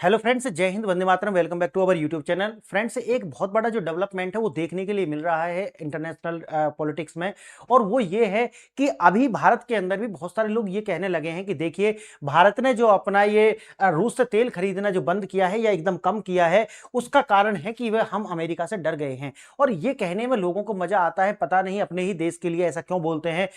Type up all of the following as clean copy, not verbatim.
Hello friends, जय हिंद, वंदे मातरम। Welcome back to our YouTube channel. Friends, एक बहुत बड़ा जो डेवलपमेंट है वो देखने के लिए मिल रहा है इंटरनेशनल पॉलिटिक्स में, और वो ये है कि अभी भारत के अंदर भी बहुत सारे लोग ये कहने लगे हैं कि देखिए, भारत ने जो अपना ये रूस से तेल खरीदना जो बंद किया है या एकदम कम किया है, उसका कारण है कि वह हम अमेरिका से डर गए हैं। और ये कहने में लोगों को मजा आता है, पता नहीं अपने ही देश के लिए ऐसा क्यों बोलते हैं।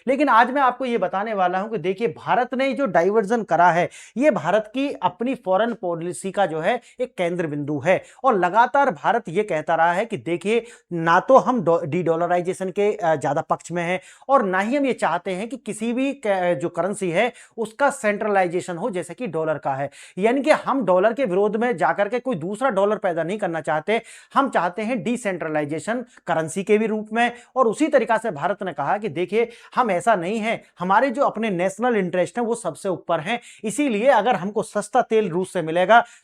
लेकिन आज मैं आपको ये बताने वाला हूं कि देखिए, भारत ने जो डाइवर्जन करा है, ये भारत की अपनी फॉरेन पॉलिसी का जो है एक केंद्र बिंदु है। और लगातार भारत ये कहता रहा है कि देखिए, ना तो हम डी डॉलराइजेशन के ज्यादा पक्ष में हैं, और ना ही हम ये चाहते हैं कि किसी भी जो करेंसी है उसका सेंट्रलाइजेशन हो जैसे कि डॉलर का है। यानी कि हम डॉलर के विरोध में जाकर के कोई दूसरा डॉलर पैदा नहीं करना चाहते, हम चाहते हैं डिसेंट्रलाइजेशन करेंसी के भी रूप में। और उसी तरीका से भारत ने कहा कि देखिए, हम ऐसा नहीं है, हमारे जो अपने नेशनल इंटरेस्ट हैं वो सबसे ऊपर हैं। इसीलिए अगर हमको सस्ता तेल रूस से मिलेगा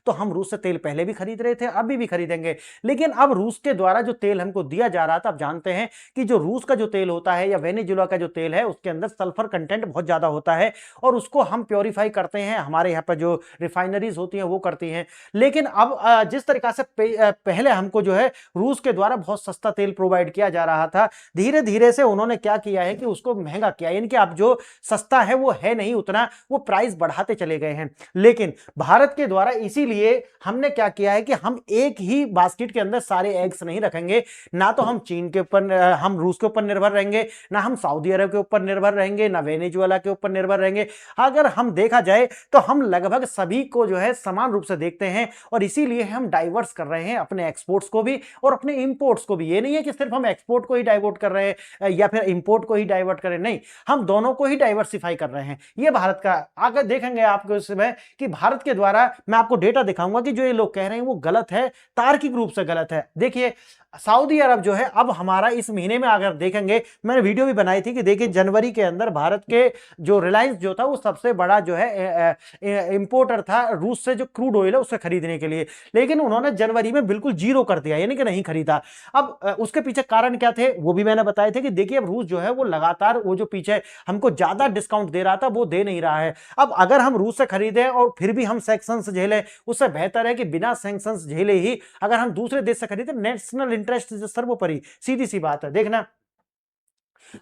तो हम रूस से तेल पहले भी खरीद रहे थे, अभी भी खरीदेंगे। लेकिन अब रूस के द्वारा जो तेल हमको दिया जा रहा था, आप जानते हैं कि जो रूस का जो तेल होता है या वेनेजुएला का जो तेल है, उसके अंदर सल्फर कंटेंट बहुत ज्यादा होता है, और उसको हम प्योरीफाई करते हैं, हमारे यहाँ पर जो रिफाइनरीज होती हैं वो करती हैं। लेकिन अब जिस तरीका से पहले हमको जो है रूस के द्वारा बहुत सस्ता तेल प्रोवाइड किया जा रहा था, धीरे धीरे से उन्होंने क्या किया है कि उसको महंगा किया। यानी कि अब जो सस्ता है वो है नहीं उतना, वो प्राइस बढ़ाते चले गए हैं। लेकिन भारत के द्वारा इसीलिए हमने क्या किया है कि हम एक ही बास्केट के अंदर सारे एग्स नहीं रखेंगे। ना तो हम चीन के ऊपर, हम रूस के ऊपर निर्भर रहेंगे, ना हम सऊदी अरब के ऊपर निर्भर रहेंगे, ना वेनेजुएला के ऊपर निर्भर रहेंगे। अगर हम देखा जाए तो हम लगभग सभी को जो है समान रूप से देखते हैं, और इसीलिए हम डाइवर्स कर रहे हैं अपने एक्सपोर्ट्स को भी और अपने इंपोर्ट्स को भी। ये नहीं है कि सिर्फ हम एक्सपोर्ट को ही डाइवर्ट कर रहे हैं या फिर इंपोर्ट को ही डाइवर्ट करें, नहीं, हम दोनों को ही डाइवर्सिफाई कर रहे हैं। ये भारत का, अगर देखेंगे आपको इसमें कि भारत के द्वारा, मैं आपको डेटा दिखाऊंगा कि जो ये लोग कह रहे हैं वो गलत है, तार्किक रूप से गलत है। देखिए, सऊदी अरब जो है, अब हमारा इस महीने में अगर देखेंगे, मैंने वीडियो भी बनाई थी कि देखिए, जनवरी के अंदर भारत के जो रिलायंस जो था वो सबसे बड़ा जो है इंपोर्टर था रूस से जो क्रूड ऑयल है उससे खरीदने के लिए। लेकिन उन्होंने जनवरी में बिल्कुल जीरो कर दिया, यानी कि नहीं खरीदा। अब उसके पीछे कारण क्या थे वो भी मैंने बताए थे कि देखिए, अब रूस जो है वो लगातार वो जो पीछे हमको ज्यादा डिस्काउंट दे रहा था वो दे नहीं रहा है। अब अगर हम रूस से खरीदें और फिर भी हम सैंक्शंस झेलें, उससे बेहतर है कि बिना सैंक्शंस झेले ही अगर हम दूसरे देश से खरीदें। नेशनल इंटरेस्ट सर्वोपरि, सीधी सी बात है। देखना,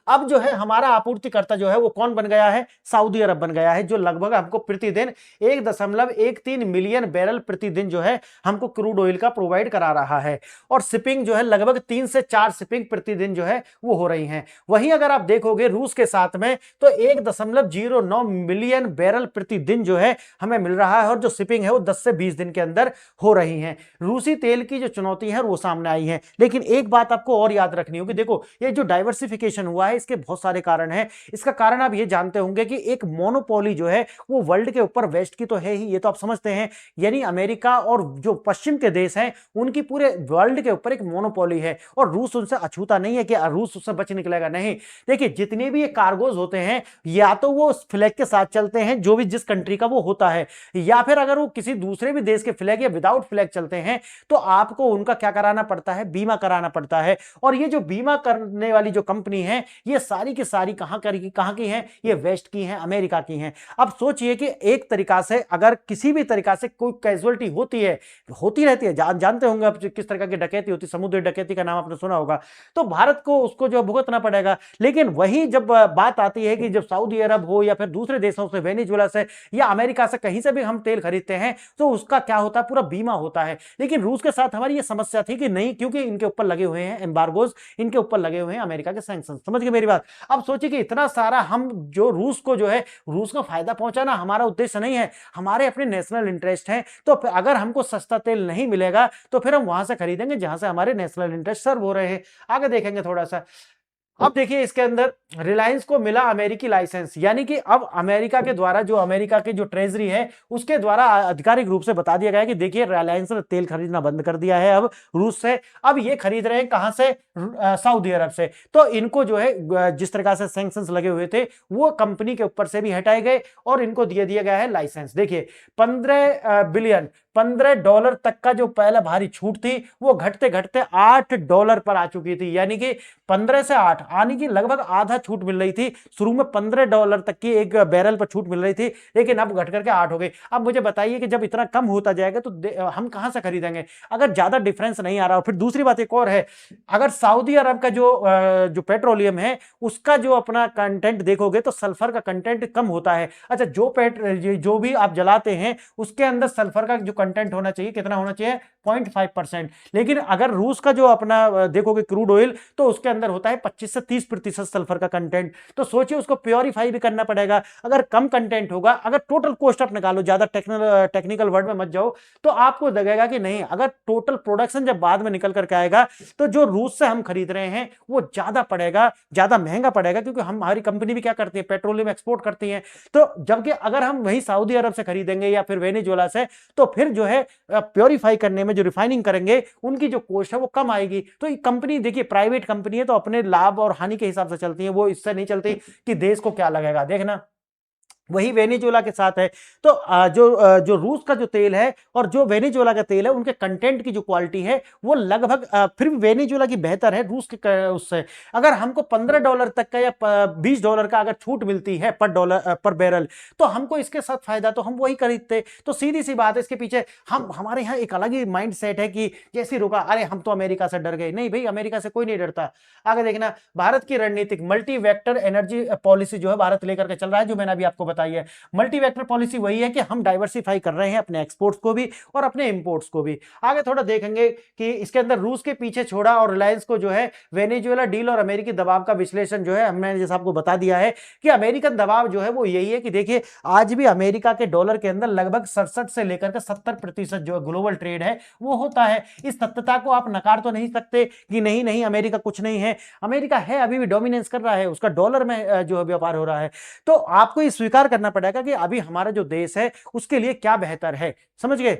अब जो है हमारा आपूर्तिकर्ता जो है वो कौन बन गया है? सऊदी अरब बन गया है, जो लगभग हमको प्रतिदिन 1.13 मिलियन बैरल प्रतिदिन जो है हमको क्रूड ऑयल का प्रोवाइड करा रहा है। और शिपिंग जो है लगभग 3 से 4 शिपिंग प्रतिदिन जो है वो हो रही हैं। वहीं अगर आप देखोगे रूस के साथ में तो 1.09 मिलियन बैरल प्रतिदिन जो है हमें मिल रहा है, और जो शिपिंग है वो 10 से 20 दिन के अंदर हो रही है। रूसी तेल की जो चुनौती है वो सामने आई है। लेकिन एक बात आपको और याद रखनी होगी, देखो, ये जो डाइवर्सिफिकेशन हुआ है इसके बहुत सारे कारण हैं। इसका कारण आप ये जानते होंगे कि एक मोनोपोली जो है वो वर्ल्ड के ऊपर वेस्ट की तो है ही, ये तो आप समझते हैं। यानी अमेरिका और जो पश्चिम के देश हैं उनकी पूरे वर्ल्ड के ऊपर एक मोनोपोली है, और रूस उनसे अछूता नहीं है कि रूस उससे बच निकलेगा, नहीं। देखिए, जितने भी ये कार्गोज होते हैं या तो वो फ्लैग के साथ चलते हैं, जो भी जिस कंट्री का वो होता है, या फिर अगर वो किसी दूसरे भी देश के फ्लैग या विदाउट फ्लैग चलते हैं तो आपको उनका क्या कराना पड़ता है? बीमा कराना पड़ता है। और ये जो बीमा करने वाली जो कंपनी है ये सारी की सारी कहां की हैं? ये वेस्ट की हैं, अमेरिका की हैं। अब सोचिए कि एक तरीका से अगर किसी भी तरीका से कोई कैजुअलिटी होती है, होती रहती है, जानते होंगे आप किस तरह की डकैती होती है, समुद्री डकैती का नाम आपने सुना होगा, तो भारत को उसको जो भुगतना पड़ेगा। लेकिन वही जब बात आती है कि जब सऊदी अरब हो या फिर दूसरे देशों से, वेनेजुएला से या अमेरिका से, कहीं से भी हम तेल खरीदते हैं तो उसका क्या होता है? पूरा बीमा होता है। लेकिन रूस के साथ हमारी ये समस्या थी कि नहीं, क्योंकि इनके ऊपर लगे हुए हैं एम्बार्गोज, इनके ऊपर लगे हुए हैं अमेरिका के सैंक्शन। समझ गए मेरी बात? अब सोचिए कि इतना सारा हम जो रूस को जो है, रूस को फायदा पहुंचाना हमारा उद्देश्य नहीं है, हमारे अपने नेशनल इंटरेस्ट हैं। तो अगर हमको सस्ता तेल नहीं मिलेगा तो फिर हम वहां से खरीदेंगे जहां से हमारे नेशनल इंटरेस्ट सर्व हो रहे हैं। आगे देखेंगे थोड़ा सा। अब देखिए, इसके अंदर रिलायंस को मिला अमेरिकी लाइसेंस, यानी कि अब अमेरिका के द्वारा, जो अमेरिका की जो ट्रेजरी है उसके द्वारा आधिकारिक रूप से बता दिया गया है कि देखिए, रिलायंस ने तेल खरीदना बंद कर दिया है अब रूस से। अब ये खरीद रहे हैं कहां से? सऊदी अरब से। तो इनको जो है जिस तरह से सैंक्शंस लगे हुए थे वो कंपनी के ऊपर से भी हटाए गए और इनको दिया गया है लाइसेंस। देखिए, 15 बिलियन $15 तक का जो पहला भारी छूट थी वो घटते घटते $8 पर आ चुकी थी, यानी कि 15 से 8 आने की लगभग आधा छूट मिल रही थी। शुरू में $15 तक की एक बैरल पर छूट मिल रही थी, लेकिन अब घट करके 8 हो गई। अब मुझे बताइए कि जब इतना कम होता जाएगा तो हम कहां से खरीदेंगे अगर ज्यादा डिफरेंस नहीं आ रहा। फिर दूसरी बात एक और है, अगर सऊदी अरब का जो पेट्रोलियम है उसका जो अपना कंटेंट देखोगे तो सल्फर का कंटेंट कम होता है। अच्छा, जो भी आप जलाते हैं उसके अंदर सल्फर का जो कंटेंट होना चाहिए कितना होना चाहिए, 0.5%। लेकिन अगर रूस का जो अपना देखोगे क्रूड ऑयल तो उसके अंदर होता है 25 से 30% सल्फर का कंटेंट। तो सोचिए उसको प्योरीफाई भी करना पड़ेगा। अगर कम कंटेंट होगा, अगर टोटल कॉस्ट आप निकालो, ज्यादा टेक्निकल वर्ड में मत जाओ, तो आपको लगेगा कि नहीं, अगर टोटल प्रोडक्शन जब बाद में निकल करके आएगा तो जो रूस से हम खरीद रहे हैं वो ज्यादा पड़ेगा, ज्यादा महंगा पड़ेगा, क्योंकि हमारी कंपनी भी क्या करती है, पेट्रोलियम एक्सपोर्ट करती है। तो जबकि अगर हम वही सऊदी अरब से खरीदेंगे या फिर वेनेजुएला से, तो फिर जो है प्योरीफाई करने में, जो रिफाइनिंग करेंगे, उनकी जो कॉस्ट है वो कम आएगी। तो ये कंपनी देखिए प्राइवेट कंपनी है तो अपने लाभ और हानि के हिसाब से चलती है, वो इससे नहीं चलती कि देश को क्या लगेगा। देखना वही वेनेजुएला के साथ है। तो जो रूस का जो तेल है और जो वेनेजुएला का तेल है, उनके कंटेंट की जो क्वालिटी है वो लगभग फिर भी वेनेजुएला की बेहतर है रूस के उससे। अगर हमको $15 तक का या $20 का अगर छूट मिलती है पर बैरल, तो हमको इसके साथ फायदा, तो हम वही खरीदते। तो सीधी सी बात है, इसके पीछे हमारे यहाँ एक अलग ही माइंड सेट है कि जैसे रुका, अरे हम तो अमेरिका से डर गए। नहीं भाई, अमेरिका से कोई नहीं डरता। आगे देखना, भारत की रणनीतिक मल्टी वेक्टर एनर्जी पॉलिसी जो है भारत लेकर के चल रहा है, जो मैंने अभी आपको बताइए। मल्टी वेक्टर पॉलिसी वही है कि हम डाइवर्सिफाई कर रहे हैं अपने एक्सपोर्ट्स को भी और अपने इंपोर्ट्स को भी। आगे थोड़ा देखेंगे कि इसके अंदर रूस के पीछे छोड़ा और रिलायंस को जो है वेनेजुएला डील और अमेरिकी दबाव का विश्लेषण जो है हमने जैसा आपको बता दिया है कि अमेरिकन दबाव जो है वो यही है कि देखिए आज भी अमेरिका के डॉलर के अंदर लगभग 67 से लेकर के 70% जो ग्लोबल ट्रेड है वो होता है। इस तथ्यता को आप नकार तो नहीं सकते कि नहीं नहीं अमेरिका कुछ नहीं है। अमेरिका है, अभी भी डोमिनेंस कर रहा है, उसका डॉलर में जो व्यापार हो रहा है। तो आपको ये स्वीकार करना पड़ेगा कि अभी हमारा जो देश है उसके लिए क्या बेहतर है। समझ गए,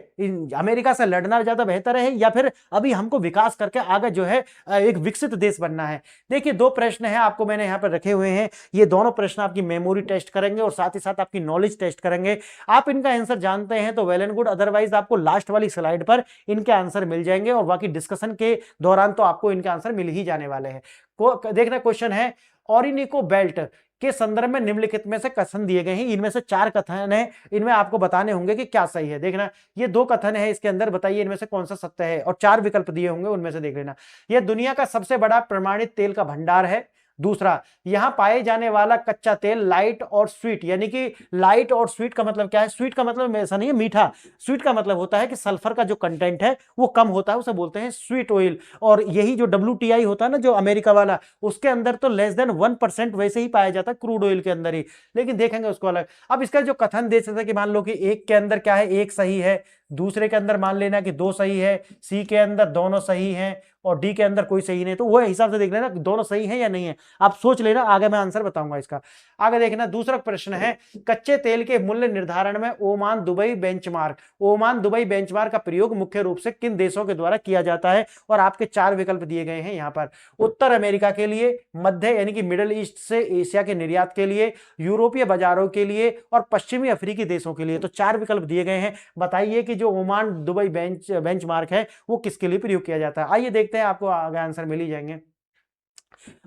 अमेरिका से लड़ना ज्यादा बेहतर है या फिर अभी हमको विकास करके आगे जो है एक विकसित देश बनना है। देखिए दो प्रश्न है आपको मैंने यहां पर रखे हुए हैं, ये दोनों प्रश्न आपकी मेमोरी टेस्ट करेंगे और साथ ही साथ आपकी नॉलेज टेस्ट करेंगे। आप इनका आंसर जानते हैं तो वेल एंड गुड, अदरवाइज आपको लास्ट वाली स्लाइड पर इनके आंसर मिल जाएंगे और बाकी डिस्कशन के दौरान तो आपको इनके आंसर मिल ही जाने वाले हैं। देखना क्वेश्चन है, ओरिनिको बेल्ट के संदर्भ में निम्नलिखित में से कथन दिए गए हैं, इनमें से 4 कथन है, इनमें आपको बताने होंगे कि क्या सही है। देखना ये 2 कथन है इसके अंदर, बताइए इनमें से कौन सा सत्य है, और 4 विकल्प दिए होंगे उनमें से देख लेना। यह दुनिया का सबसे बड़ा प्रमाणित तेल का भंडार है। दूसरा, यहां पाए जाने वाला कच्चा तेल लाइट और स्वीट, यानी कि लाइट और स्वीट का मतलब क्या है, स्वीट का मतलब ऐसा नहीं है मीठा, स्वीट का मतलब होता है कि सल्फर का जो कंटेंट है वो कम होता है, उसे बोलते हैं स्वीट ऑयल। और यही जो WTI होता है ना जो अमेरिका वाला, उसके अंदर तो लेस देन 1% वैसे ही पाया जाता है क्रूड ऑयल के अंदर ही, लेकिन देखेंगे उसको अलग। अब इसका जो कथन दे सकते कि मान लो कि एक के अंदर क्या है, एक सही है, दूसरे के अंदर मान लेना कि 2 सही है, सी के अंदर दोनों सही हैं और डी के अंदर कोई सही नहीं, तो वो हिसाब से देख लेना दोनों सही हैं या नहीं है, आप सोच लेना, आगे मैं आंसर बताऊंगा इसका। आगे देखना दूसरा प्रश्न है, कच्चे तेल के मूल्य निर्धारण में ओमान दुबई बेंचमार्क का प्रयोग मुख्य रूप से किन देशों के द्वारा किया जाता है, और आपके 4 विकल्प दिए गए हैं यहाँ पर। उत्तर अमेरिका के लिए, मध्य यानी कि मिडिल ईस्ट से एशिया के निर्यात के लिए, यूरोपीय बाजारों के लिए और पश्चिमी अफ्रीकी देशों के लिए। तो 4 विकल्प दिए गए हैं, बताइए कि जो ओमान दुबई बेंचमार्क है वो किसके लिए प्रयोग किया जाता है। आइए देखते हैं, आपको आगे आंसर मिल ही जाएंगे।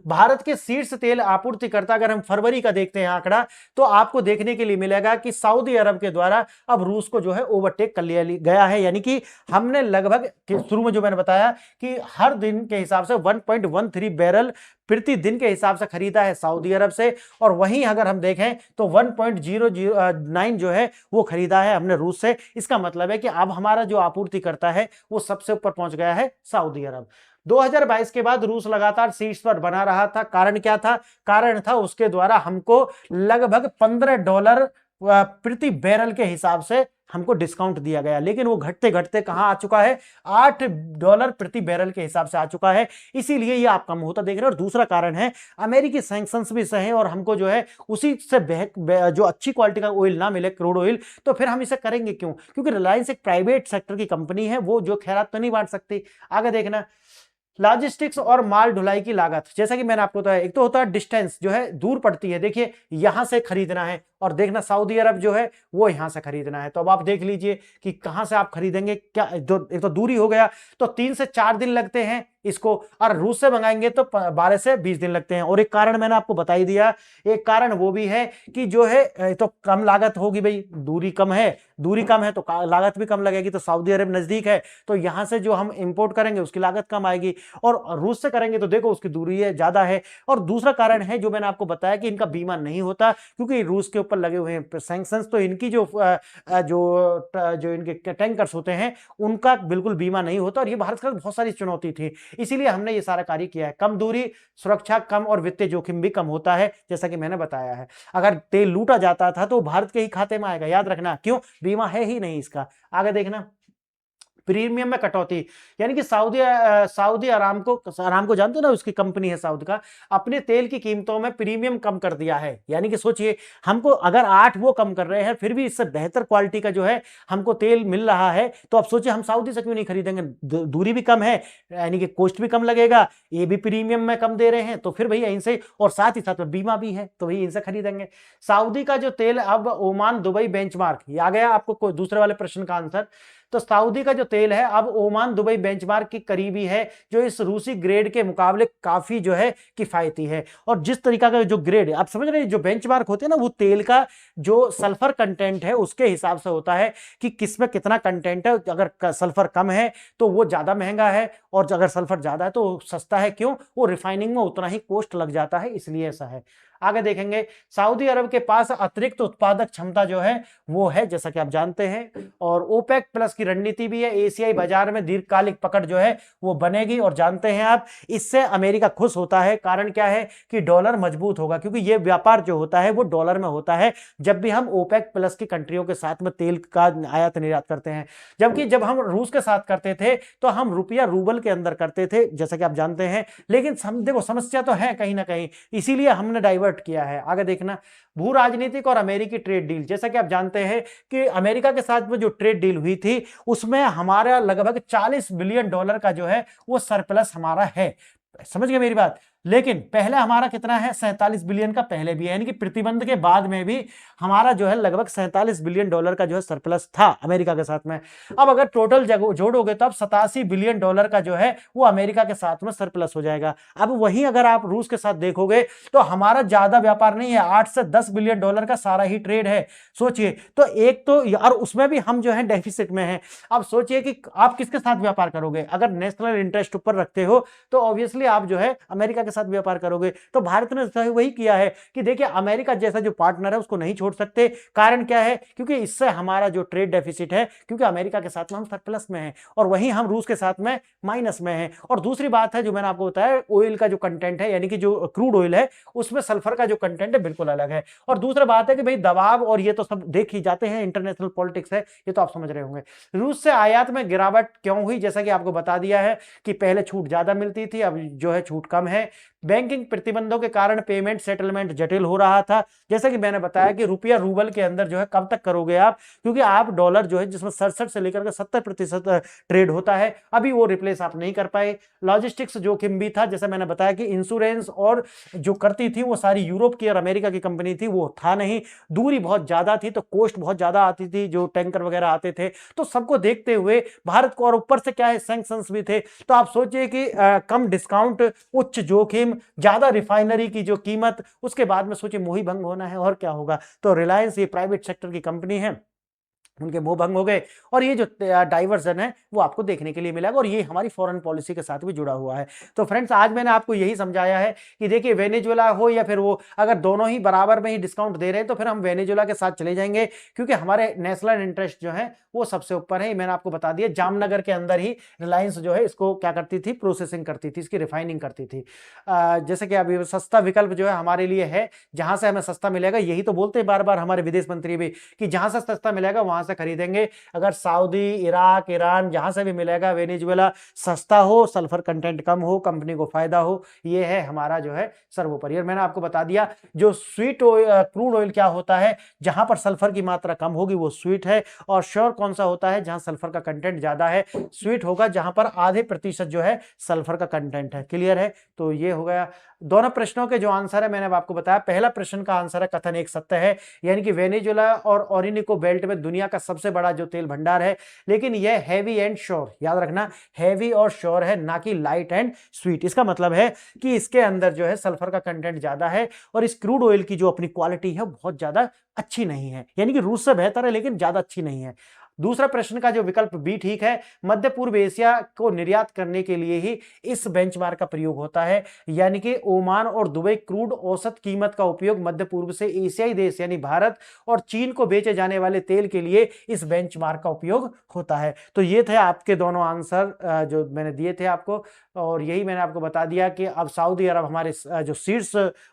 भारत के शीर्ष तेल आपूर्तिकर्ता, अगर हम फरवरी का देखते हैं आंकड़ा, तो आपको देखने के लिए मिलेगा कि सऊदी अरब के द्वारा अब रूस को जो है ओवरटेक कर लिया गया है। यानी कि हमने लगभग शुरू में जो मैंने बताया कि हर दिन के हिसाब से 1.13 बैरल प्रति दिन के हिसाब से खरीदा है सऊदी अरब से, और वहीं अगर हम देखें तो 1.009 जो है वो खरीदा है हमने रूस से। इसका मतलब है कि अब हमारा जो आपूर्तिकर्ता है वो सबसे ऊपर पहुंच गया है सऊदी अरब। 2022 के बाद रूस लगातार शीर्ष पर बना रहा था, कारण क्या था, कारण था उसके द्वारा हमको लगभग $15 प्रति बैरल के हिसाब से हमको डिस्काउंट दिया गया, लेकिन वो घटते घटते कहां आ चुका है, $8 प्रति बैरल के हिसाब से आ चुका है, इसीलिए ये आप कम होता देख रहे हैं। और दूसरा कारण है अमेरिकी सैंक्शंस भी सही और हमको जो है उसी से जो अच्छी क्वालिटी का ऑयल ना मिले, क्रूड ऑयल, तो फिर हम इसे करेंगे क्यों, क्योंकि रिलायंस एक प्राइवेट सेक्टर की कंपनी है, वो जो खैरात तो नहीं बांट सकती। आगे देखना, लॉजिस्टिक्स और माल ढुलाई की लागत, जैसा कि मैंने आपको बताया, एक तो होता है डिस्टेंस, जो है दूर पड़ती है, देखिए यहां से खरीदना है और देखना सऊदी अरब जो है वो यहां से खरीदना है। तो अब आप देख लीजिए कि कहां से आप खरीदेंगे, क्या एक तो दूरी हो गया, तो 3 से 4 दिन लगते हैं इसको, और रूस से मंगाएंगे तो 12 से 20 दिन लगते हैं। और एक कारण मैंने आपको बता ही दिया, एक कारण वो भी है कि जो है तो कम लागत होगी भाई, दूरी कम है, दूरी कम है तो लागत भी कम लगेगी। तो सऊदी अरब नजदीक है तो यहां से जो हम इंपोर्ट करेंगे उसकी लागत कम आएगी, और रूस से करेंगे तो देखो उसकी दूरी है ज्यादा है। और दूसरा कारण है जो मैंने आपको बताया कि इनका बीमा नहीं होता, क्योंकि रूस के ऊपर लगे हुए हैं सैंक्शंस, तो इनकी जो इनके टैंकर्स होते हैं उनका बिल्कुल बीमा नहीं होता, और ये भारत का बहुत सारी चुनौती थी। इसीलिए हमने ये सारा कार्य किया है। कम दूरी, सुरक्षा कम, और वित्तीय जोखिम भी कम होता है, जैसा कि मैंने बताया है। अगर तेल लूटा जाता था तो भारत के ही खाते में आएगा, याद रखना, क्यों? बीमा है ही नहीं इसका। आगे देखना, प्रीमियम में कटौती, यानी कि सऊदी अरामको जानते हो ना, उसकी कंपनी है साउथ का, अपने तेल की कीमतों में प्रीमियम कम कर दिया है। यानी कि सोचिए, हमको अगर 8 वो कम कर रहे हैं, फिर भी इससे बेहतर क्वालिटी का जो है हमको तेल मिल रहा है, तो अब सोचिए हम सऊदी से क्यों नहीं खरीदेंगे? दूरी भी कम है, यानी कि कॉस्ट भी कम लगेगा, ये भी प्रीमियम में कम दे रहे हैं, तो फिर भैया इनसे, और साथ ही साथ में बीमा भी है, तो भैया इनसे खरीदेंगे। सऊदी का जो तेल अब ओमान दुबई बेंचमार्क, ये आ गया आपको कोई दूसरे वाले प्रश्न का आंसर। तो सऊदी का जो तेल है अब ओमान दुबई बेंचमार्क के करीबी है, जो इस रूसी ग्रेड के मुकाबले काफी जो है किफायती है। और जिस तरीका का जो ग्रेड है, आप समझ रहे हैं, जो बेंचमार्क होते हैं ना, वो तेल का जो सल्फर कंटेंट है उसके हिसाब से होता है कि किसमें कितना कंटेंट है। अगर सल्फर कम है तो वो ज्यादा महंगा है, और अगर सल्फर ज्यादा है तो सस्ता है। क्यों? वो रिफाइनिंग में उतना ही कॉस्ट लग जाता है, इसलिए ऐसा है। आगे देखेंगे, सऊदी अरब के पास अतिरिक्त उत्पादक क्षमता जो है वो है, जैसा कि आप जानते हैं, और ओपेक प्लस की रणनीति भी है। एशियाई बाजार में दीर्घकालिक पकड़ जो है वो बनेगी, और जानते हैं आप, इससे अमेरिका खुश होता है। कारण क्या है कि डॉलर मजबूत होगा, क्योंकि ये व्यापार जो होता है वो डॉलर में होता है जब भी हम ओपेक प्लस की कंट्रियों के साथ में तेल का आयात निर्यात करते हैं। जबकि जब हम रूस के साथ करते थे तो हम रुपया रूबल के अंदर करते थे, जैसा कि आप जानते हैं। लेकिन देखो समस्या तो है कहीं ना कहीं, इसीलिए हमने डाइवर्ट किया है। आगे देखना, भू राजनीतिक और अमेरिकी ट्रेड डील, जैसा कि आप जानते हैं कि अमेरिका के साथ में जो ट्रेड डील हुई थी उसमें हमारा लगभग $40 बिलियन का जो है वो सरप्लस हमारा है। समझ गए मेरी बात? लेकिन पहले हमारा कितना है? 47 बिलियन का पहले भी है, यानी कि प्रतिबंध के बाद में भी हमारा जो है लगभग $47 बिलियन का जो है सरप्लस था अमेरिका के साथ में। अब अगर टोटल जोड़ोगे तो अब $87 बिलियन का जो है वो अमेरिका के साथ में सरप्लस हो जाएगा। अब वहीं अगर आप रूस के साथ देखोगे तो हमारा ज्यादा व्यापार नहीं है, $8 से $10 बिलियन का सारा ही ट्रेड है। सोचिए, तो एक तो, और उसमें भी हम जो है डेफिसिट में है। अब सोचिए कि आप किसके साथ व्यापार करोगे? अगर नेशनल इंटरेस्ट ऊपर रखते हो तो ऑब्वियसली आप जो है अमेरिका के साथ व्यापार करोगे। तो भारत ने वही किया है कि देखिए, अमेरिका जैसा जो पार्टनर है उसको नहीं छोड़ सकते। कारण क्या है? क्योंकि इससे हमारा जो ट्रेड डेफिसिट है, क्योंकि अमेरिका के साथ में हम सरप्लस में हैं और वहीं हम रूस के साथ में माइनस में हैं। और दूसरी बात है जो मैंने आपको बताया, ऑयल का जो कंटेंट है, यानी कि जो क्रूड ऑयल है उसमें सल्फर का जो कंटेंट है बिल्कुल अलग है। और दूसरा बात है कि भाई दबाव, और ये तो सब देख ही जाते हैं, इंटरनेशनल पॉलिटिक्स है, ये तो आप समझ रहे होंगे। रूस से आयात में गिरावट क्यों हुई? जैसा कि आपको बता दिया है कि पहले छूट ज्यादा मिलती थी, अब जो है छूट कम है। बैंकिंग प्रतिबंधों के कारण पेमेंट सेटलमेंट जटिल हो रहा था। जैसा कि मैंने बताया कि रुपया रूबल के अंदर जो है कब तक करोगे आप, क्योंकि आप डॉलर जो है जिसमें 67 से लेकर के 70% ट्रेड होता है, अभी वो रिप्लेस आप नहीं कर पाए। लॉजिस्टिक्स जोखिम भी था, जैसे मैंने बताया कि इंश्योरेंस और जो करती थी वो सारी यूरोप की और अमेरिका की कंपनी थी, वो था नहीं। दूरी बहुत ज्यादा थी तो कॉस्ट बहुत ज्यादा आती थी, जो टैंकर वगैरह आते थे, तो सबको देखते हुए भारत को, और ऊपर से क्या है, सैंक्शंस भी थे। तो आप सोचिए कि कम डिस्काउंट, उच्च जोखिम, ज्यादा रिफाइनरी की जो कीमत, उसके बाद में सोचिए मोही भंग होना है, और क्या होगा। तो रिलायंस ये प्राइवेट सेक्टर की कंपनी है, उनके मोह भंग हो गए। और ये जो डाइवर्जन है वो आपको देखने के लिए मिलेगा, और ये हमारी फॉरेन पॉलिसी के साथ भी जुड़ा हुआ है। तो फ्रेंड्स, आज मैंने आपको यही समझाया है कि देखिए, वेनेजुएला हो या फिर वो, अगर दोनों ही बराबर में ही डिस्काउंट दे रहे हैं तो फिर हम वेनेजुएला के साथ चले जाएंगे, क्योंकि हमारे नेशनल इंटरेस्ट जो है वो सबसे ऊपर है। मैंने आपको बता दिया, जामनगर के अंदर ही रिलायंस जो है इसको क्या करती थी, प्रोसेसिंग करती थी, इसकी रिफाइनिंग करती थी। जैसे कि अभी सस्ता विकल्प जो है हमारे लिए है, जहां से हमें सस्ता मिलेगा, यही तो बोलते हैं बार बार हमारे विदेश मंत्री भी, कि जहां से सस्ता मिलेगा वहां से खरीदेंगे। अगर सऊदी, इराक, ईरान, जहां से भी मिलेगा, वेनेजुएला सस्ता हो, सल्फर कंटेंट कम हो, कंपनी को फायदा हो, ये है हमारा जो है सर्वोपरि। और मैंने आपको बता दिया, जो स्वीट क्रूड ऑयल क्या होता है, जहां पर सल्फर की मात्रा कम होगी वो स्वीट है, और श्योर कौन सा होता है, जहां सल्फर का कंटेंट ज्यादा है, स्वीट होगा, जहां पर आधे प्रतिशत जो है सल्फर का कंटेंट है। क्लियर है? तो ये हो गया। दोनों प्रश्नों के जो आंसर है मैंने अब आपको बताया। पहला प्रश्न का आंसर है कथन एक सत्य है, यानी कि वेनेजुएला और ओरिनिको बेल्ट में दुनिया का सबसे बड़ा जो तेल भंडार है, लेकिन यह हैवी एंड श्योर, याद रखना हैवी और श्योर है, ना कि लाइट एंड स्वीट। इसका मतलब है कि इसके अंदर जो है सल्फर का कंटेंट ज्यादा है और इस क्रूड ऑयल की जो अपनी क्वालिटी है बहुत ज्यादा अच्छी नहीं है, यानी कि रूस से बेहतर है लेकिन ज्यादा अच्छी नहीं है। दूसरा प्रश्न का जो विकल्प बी ठीक है, मध्य पूर्व एशिया को निर्यात करने के लिए ही इस बेंचमार्क का प्रयोग होता है, यानी कि ओमान और दुबई क्रूड औसत कीमत का उपयोग मध्य पूर्व से एशियाई देश यानी भारत और चीन को बेचे जाने वाले तेल के लिए इस बेंचमार्क का उपयोग होता है। तो ये थे आपके दोनों आंसर जो मैंने दिए थे आपको, और यही मैंने आपको बता दिया कि अब सऊदी अरब हमारे जो शीर्ष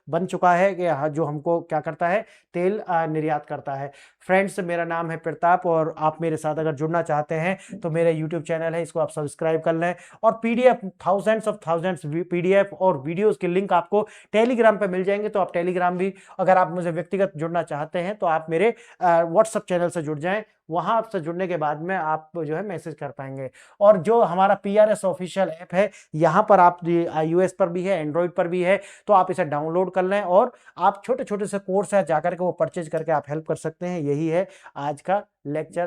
बन चुका है कि जो हमको क्या करता है, तेल निर्यात करता है। फ्रेंड्स, मेरा नाम है प्रताप और आप मेरे साथ अगर जुड़ना चाहते हैं तो मेरा यूट्यूब चैनल है, इसको आप सब्सक्राइब कर लें। और पीडीएफ थाउजेंड्स पीडीएफ और वीडियोस के लिंक आपको टेलीग्राम पे मिल जाएंगे, तो आप टेलीग्राम भी, अगर आप मुझे व्यक्तिगत जुड़ना चाहते हैं तो आप मेरे व्हाट्सएप चैनल से जुड़ जाएं। वहां आपसे जुड़ने के बाद में आप जो है मैसेज कर पाएंगे। और जो हमारा पीआरएस ऑफिशियल ऐप है, यहाँ पर आप iOS पर भी है, एंड्रॉइड पर भी है, तो आप इसे डाउनलोड कर लें और आप छोटे छोटे से कोर्स है जाकर के वो परचेज करके आप हेल्प कर सकते हैं। यही है आज का लेक्चर।